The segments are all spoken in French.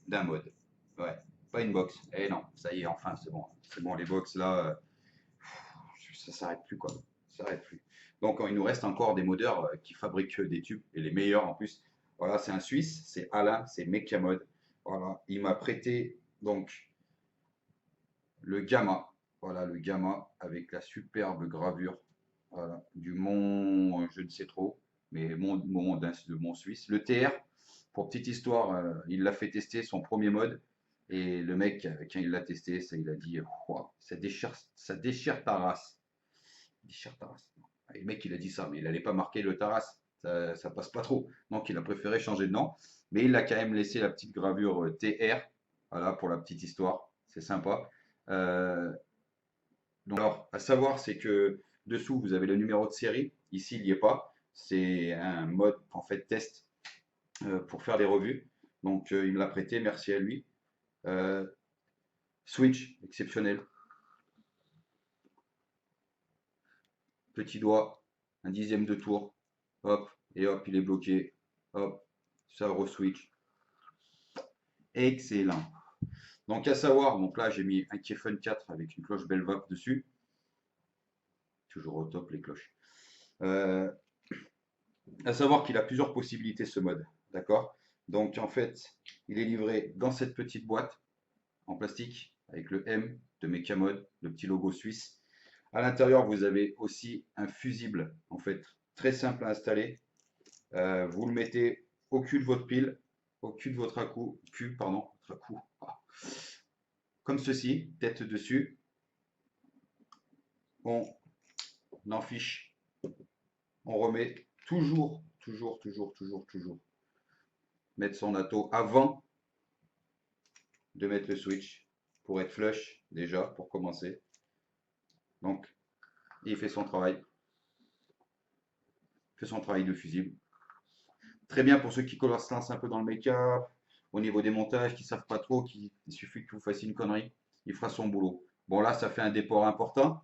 d'un mode. Ouais, pas une box. Eh non, ça y est, enfin, c'est bon. C'est bon, les box là, ça s'arrête plus quoi. Ça s'arrête plus. Donc il nous reste encore des modeurs qui fabriquent des tubes et les meilleurs en plus. Voilà, c'est un Suisse, c'est Alain, c'est Mechamod. Voilà, il m'a prêté donc le Gamma. Voilà, le Gamma avec la superbe gravure. Voilà, du Mont, je ne sais trop, mais de Mont Suisse. Le TR, pour petite histoire, il l'a fait tester son premier mode. Et le mec, quand il l'a testé, ça, il a dit, ouah, ça déchire ta race. Déchire ta race. Et le mec, il a dit ça, mais il n'allait pas marquer le Taras. Ça passe pas trop. Donc, il a préféré changer de nom. Mais il a quand même laissé la petite gravure TR. Voilà, pour la petite histoire. C'est sympa. Euh, donc, alors, à savoir, c'est que dessous, vous avez le numéro de série. Ici, il n'y est pas. C'est un mode, en fait, test pour faire des revues. Donc, il me l'a prêté. Merci à lui. Euh, Switch, exceptionnel. Petit doigt, un dixième de tour. Hop, et hop, il est bloqué. Hop, ça re-switch. Excellent. Donc, à savoir, donc là, j'ai mis un Kefun 4 avec une cloche Belvap dessus. Toujours au top, les cloches. Euh, À savoir qu'il a plusieurs possibilités ce mode, d'accord? Donc en fait, il est livré dans cette petite boîte en plastique avec le M de Mechamod, le petit logo suisse. À l'intérieur, vous avez aussi un fusible, en fait, très simple à installer. Vous le mettez au cul de votre pile, au cul de votre cul, pardon, votre accu, comme ceci, tête dessus. On en fiche, on remet toujours mettre son atto avant de mettre le switch pour être flush déjà, pour commencer. Donc, il fait son travail. Fait son travail de fusible. Très bien pour ceux qui se lancent un peu dans le make-up, au niveau des montages, qui ne savent pas trop, il suffit que vous fassiez une connerie, il fera son boulot. Bon là, ça fait un déport important,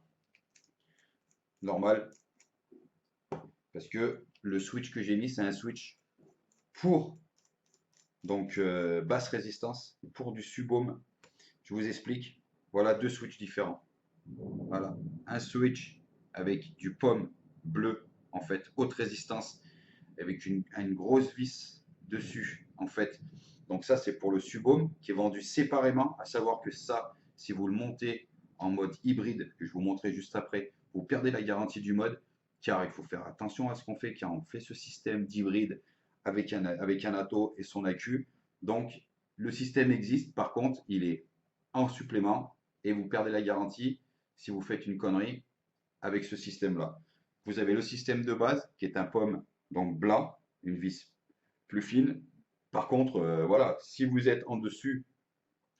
normal, parce que le switch que j'ai mis, c'est un switch pour donc basse résistance, pour du subhome. Je vous explique. Voilà deux switches différents. Voilà, un switch avec du pomme bleu, en fait, haute résistance, avec une grosse vis dessus, en fait. Donc ça, c'est pour le subhome qui est vendu séparément, à savoir que ça, si vous le montez en mode hybride, que je vous montrerai juste après, vous perdez la garantie du mode, car il faut faire attention à ce qu'on fait, car on fait ce système d'hybride avec un atto et son accu. Donc, le système existe, par contre, il est en supplément, et vous perdez la garantie si vous faites une connerie avec ce système-là. Vous avez le système de base, qui est un pomme donc blanc, une vis plus fine. Par contre, voilà, si vous êtes en dessus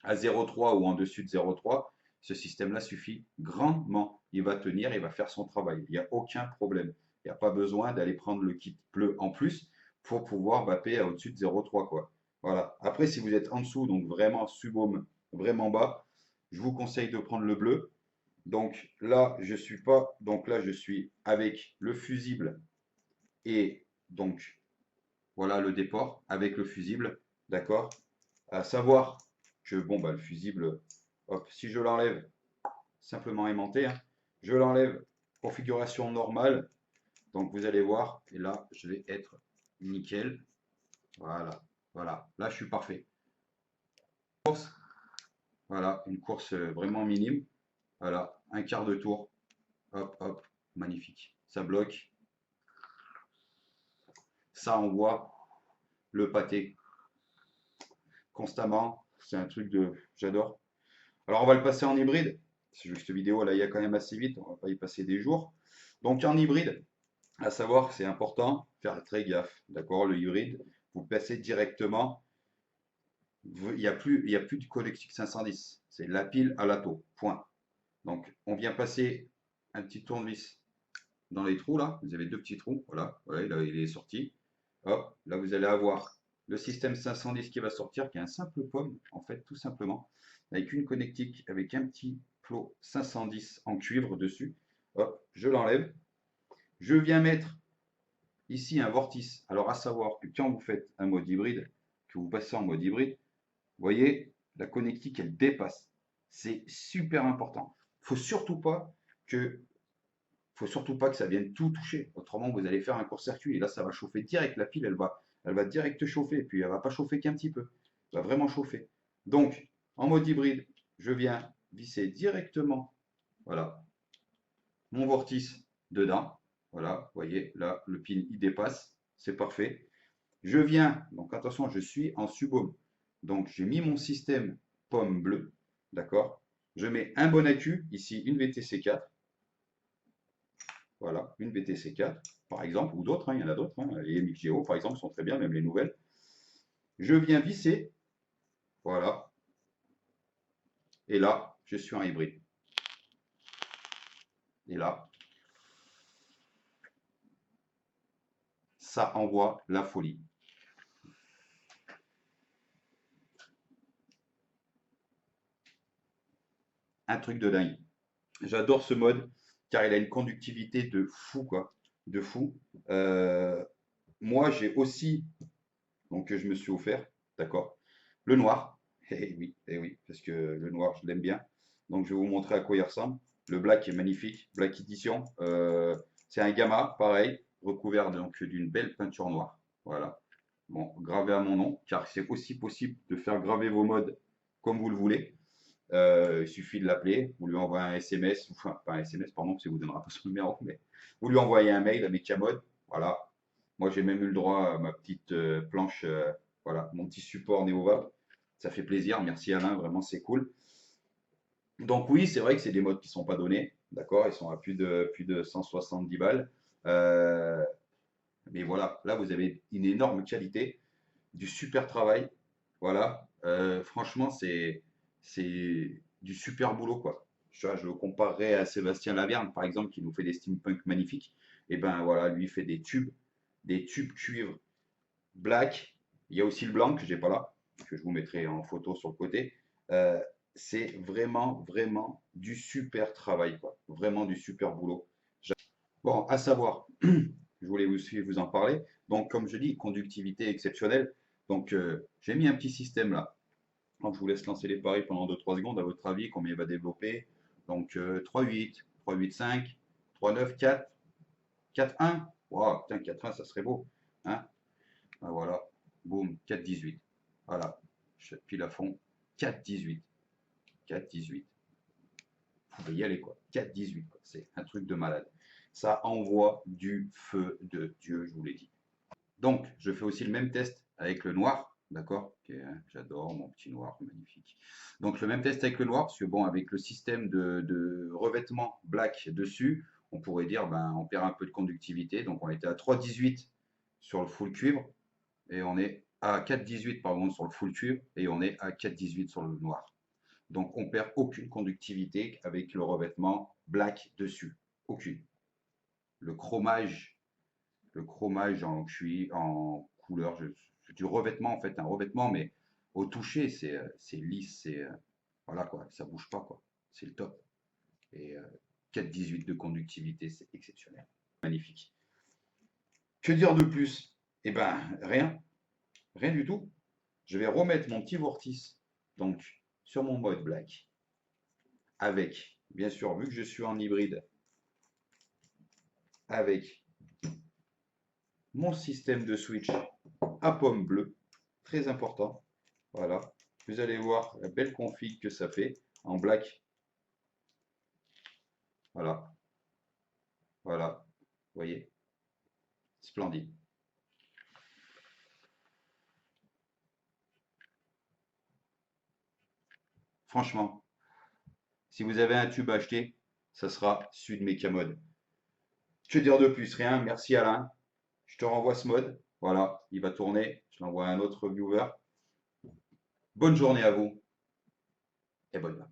à 0,3 ou en dessus de 0,3, ce système-là suffit grandement. Il va tenir, il va faire son travail. Il n'y a aucun problème. Il n'y a pas besoin d'aller prendre le kit bleu en plus pour pouvoir vapper à au-dessus de 0,3 quoi. Voilà. Après, si vous êtes en dessous, donc vraiment subhome, vraiment bas, je vous conseille de prendre le bleu. Donc là, je suis pas. Donc là, je suis avec le fusible et donc voilà le déport avec le fusible, d'accord? À savoir que bon bah le fusible, hop, si je l'enlève, simplement aimanté, hein, je l'enlève configuration normale. Donc vous allez voir, et là je vais être nickel. Voilà, voilà, là je suis parfait. Voilà, une course vraiment minime. Voilà, un quart de tour. Hop, hop, magnifique. Ça bloque. Ça envoie le pâté constamment. C'est un truc de. J'adore. Alors, on va le passer en hybride. Cette vidéo, là, il y a quand même assez vite. On va pas y passer des jours. Donc, en hybride, à savoir que c'est important, faire très gaffe. D'accord? Le hybride, vous passez directement. Il y a plus de connectique 510. C'est la pile à l'atto. Point. Donc, on vient passer un petit tournevis dans les trous là. Vous avez deux petits trous. Voilà. Voilà, là, il est sorti. Hop, là vous allez avoir le système 510 qui va sortir, qui est un simple pomme, en fait, tout simplement, avec une connectique, avec un petit plot 510 en cuivre dessus. Hop, je l'enlève. Je viens mettre ici un vortice. Alors, à savoir que quand vous faites un mode hybride, que vous passez en mode hybride, voyez, la connectique, elle dépasse. C'est super important. Que, faut surtout pas que ça vienne tout toucher. Autrement, vous allez faire un court-circuit. Et là, ça va chauffer direct. La pile, elle va direct chauffer. Et puis, elle va pas chauffer qu'un petit peu. Elle va vraiment chauffer. Donc, en mode hybride, je viens visser directement, voilà, mon vortice dedans. Voilà, vous voyez, là, le pin, il dépasse. C'est parfait. Je viens, donc attention, je suis en subôme. Donc, j'ai mis mon système pomme bleue. D'accord. Je mets un bon accu, ici une VTC4. Voilà, une VTC4, par exemple, ou d'autres, hein, il y en a d'autres. Hein, les MXGO, par exemple, sont très bien, même les nouvelles. Je viens visser, voilà, et là, je suis en hybride. Et là, ça envoie la folie. Un truc de dingue. J'adore ce mode, car il a une conductivité de fou, quoi. De fou. Moi, j'ai aussi, donc je me suis offert, d'accord, le noir. Eh oui, parce que le noir, je l'aime bien. Donc, je vais vous montrer à quoi il ressemble. Le black est magnifique, Black Edition. C'est un gamma, pareil, recouvert donc d'une belle peinture noire. Voilà. Bon, gravé à mon nom, car c'est aussi possible de faire graver vos modes comme vous le voulez. Il suffit de l'appeler, vous lui envoyez un SMS, enfin pas un SMS, pardon, parce qu'il vous donnera pas son numéro, mais vous lui envoyez un mail avec Camode. Voilà. Moi, j'ai même eu le droit à ma petite planche, voilà, mon petit support NeoVap. Ça fait plaisir, merci Alain, vraiment c'est cool. Donc oui, c'est vrai que c'est des modes qui ne sont pas donnés, d'accord, ils sont à plus de 170 balles. Euh, mais voilà, là vous avez une énorme qualité, du super travail, voilà. Franchement, c'est du super boulot quoi. Je le comparerais à Sébastien Laverne par exemple qui nous fait des steampunk magnifiques. Et ben voilà, lui il fait des tubes cuivre black. Il y a aussi le blanc que j'ai pas là, que je vous mettrai en photo sur le côté. Euh, c'est vraiment, vraiment du super travail, quoi. Vraiment du super boulot. Bon, à savoir, je voulais aussi vous en parler. Donc, comme je dis, conductivité exceptionnelle. Donc, j'ai mis un petit système là. Donc, je vous laisse lancer les paris pendant 2-3 secondes. À votre avis, combien il va développer? Donc, 3,8, 3,8,5, 3,9, 4, 4,1. Wow, putain, 4,1, ça serait beau. Hein? Ah, voilà, boum, 4,18. Voilà, je pile à fond. 4,18. 4,18. Vous pouvez y aller, quoi. 4,18, quoi. C'est un truc de malade. Ça envoie du feu de Dieu, je vous l'ai dit. Donc, je fais aussi le même test avec le noir, d'accord? J'adore mon petit noir, magnifique. Donc, le même test avec le noir, parce que bon, avec le système de revêtement black dessus, on pourrait dire, ben, on perd un peu de conductivité. Donc, on était à 3,18 sur le full cuivre, et on est à 4,18 pardon sur le full cuivre, et on est à 4,18 sur le noir. Donc, on perd aucune conductivité avec le revêtement black dessus. Aucune. Le chromage en cuir, en couleur, du revêtement en fait, un revêtement, mais au toucher, c'est lisse, voilà quoi, ça bouge pas quoi, c'est le top. Et 4,18 de conductivité, c'est exceptionnel, magnifique. Que dire de plus? Eh ben rien, rien du tout. Je vais remettre mon petit vortice donc sur mon mode black avec, bien sûr, vu que je suis en hybride, avec mon système de switch à pomme bleue, très important. Voilà, vous allez voir la belle config que ça fait en black. Voilà, voilà, vous voyez, splendide. Franchement, si vous avez un tube à acheter, ça sera celui de Mechamode. Que dire de plus? Rien, merci Alain. Je te renvoie ce mode. Voilà, il va tourner. Je l'envoie à un autre viewer. Bonne journée à vous et bonne vape.